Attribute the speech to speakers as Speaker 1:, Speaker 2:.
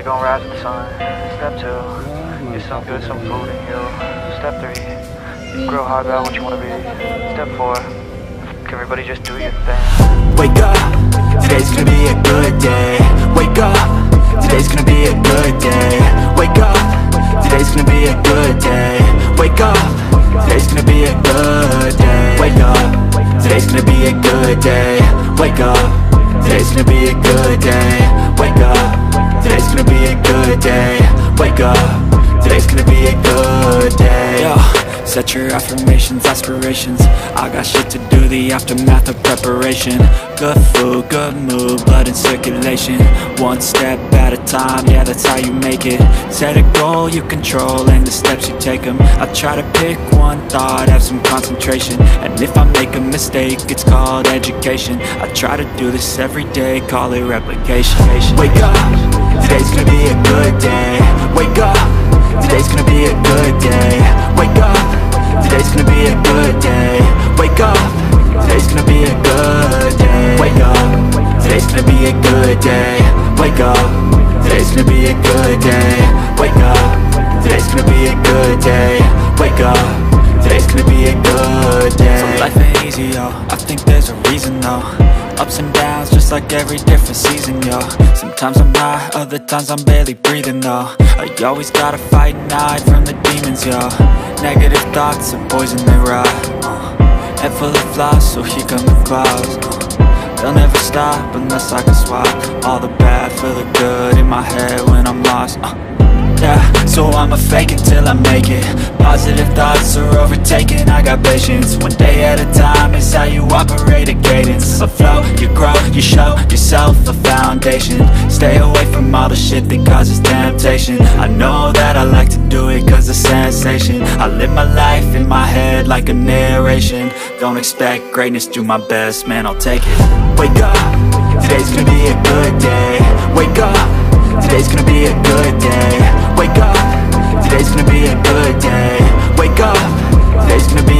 Speaker 1: gon' rise with the sun. Step 2, get some good, some food in you. Step 3, grow hard about what you wanna be. Step 4, everybody just do your thing.
Speaker 2: Wake up, today's gonna be a good day. Wake up, today's gonna be a good day. Wake up, today's gonna be a good day. Wake up, today's gonna be a good day. Wake up, today's gonna be a good day. Wake up, today's gonna be a good day. Wake up, today's gonna be a good day. Wake up, today's gonna be a good day. Yo, set your affirmations, aspirations. I got shit to do, the aftermath of preparation. Good food, good mood, blood in circulation. One step at a time, yeah, that's how you make it. Set a goal you control and the steps you take them. I try to pick one thought, have some concentration. And if I make a mistake, it's called education. I try to do this every day, call it replication. Wake up, today's gonna be a good day. Wake up, today's gonna be a good day. Wake up, today's gonna be a good day. Wake up, today's gonna be a good day. Wake up, today's gonna be a good day. Wake up, today's gonna be a good day. Wake up, today's gonna be a good day. Wake up, today's gonna be a good day. So life ain't easy, yo, I think there's a reason though. Ups and downs, just like every different season, yo. Sometimes I'm high, other times I'm barely breathing, though. I always gotta fight and hide from the demons, yo. Negative thoughts are poison, they rot. Head full of flies, so here come the clouds. They'll never stop unless I can swap all the bad for the good in my head when I'm lost. Yeah, so I'ma fake it till I make it. Positive thoughts are overtaken, I got patience. One day at a time is how you operate a cadence. A flow, you grow, you show yourself a foundation. Stay away from all the shit that causes temptation. I know that I like to do it cause it's sensation. I live my life in my head like a narration. Don't expect greatness, do my best, man, I'll take it. Wake up, today's gonna be a good day. Wake up, today's gonna be a good day. Wake up, today's gonna be a good day. Wake up, today's gonna be